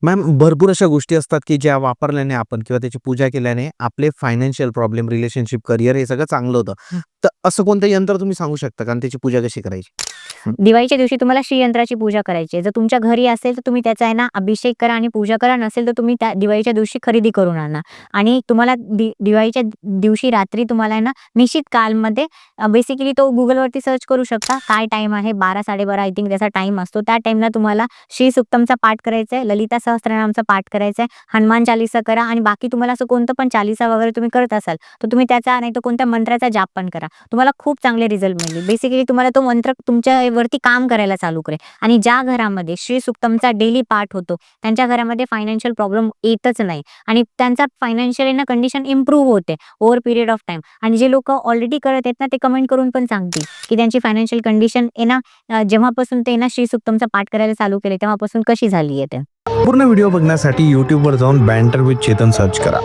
Ma'am, भरपूर अशा गोष्टी असतात, की ज्या वापरल्याने आपण किंवा त्याची पूजा केल्याने आपले फायनान्शियल प्रॉब्लेम, रिलेशनशिप, करियर हे सगळं चांगलं होतं. तर असं कोणतं यंत्र तुम्ही सांगू शकता का आणि त्याची पूजा कशी करायची? हं. दिवाळीच्या दिवशी तुम्हाला श्रीयंत्राची पूजा करायची आहे. जर तुमच्या घरी असेल तर तुम्ही त्याचा आहे ना अभिषेक करा आणि पूजा करा. नसेल तर तुम्ही त्या दिवाळीच्या दिवशी खरेदी करून आणा. आणि तुम्हाला दिवाळीच्या दिवशी रात्री तुम्हाला आहे ना निश्चित कालमध्ये बेसिकली तो Googleवरती सर्च करू शकता. काय टाईम आहे 12-12:30 आय थिंक त्याचा टाईम असतो. त्या टाईमला तुम्हाला श्री सुक्तमचा पाठ करायचा आहे, ललिता सहस्त्रनामचा पाठ करायचा आहे, हनुमान चालीसा करा आणि बाकी तुम्हाला असं कोणतं पण चालीसा वगैरे तुम्ही करत असाल तर तुम्ही त्याचा नाही तर कोणत्या मंत्राचा जाप पण करा. तुम्हाला खूप चांगले रिझल्ट मिळतील. बेसिकली तुम्हाला तो मंत्र तुमच्या वरती काम करायला चालू करेल. आणि ज्या घरामध्ये श्री सुक्तमचा डेली पाठ होतो त्यांच्या घरामध्ये फायनान्शियल प्रॉब्लेम येतच नाही आणि त्यांचा फायनान्शियल ना कंडिशन इम्प्रूव्ह होते ओव्हर पिरियड ऑफ टाइम. आणि जे लोक ऑलरेडी करत आहेत ना ते कमेंट करून पण सांगतील की त्यांची फायनान्शियल कंडिशन आहे ना जेव्हापासून ते ना श्री सुक्तमचा पाठ करायला चालू केले तेव्हापासून कशी झाली आहे ते. पूर्ण व्हिडिओ बघण्यासाठी YouTubeवर जाऊन बँटर विथ चेतन सर्च करा.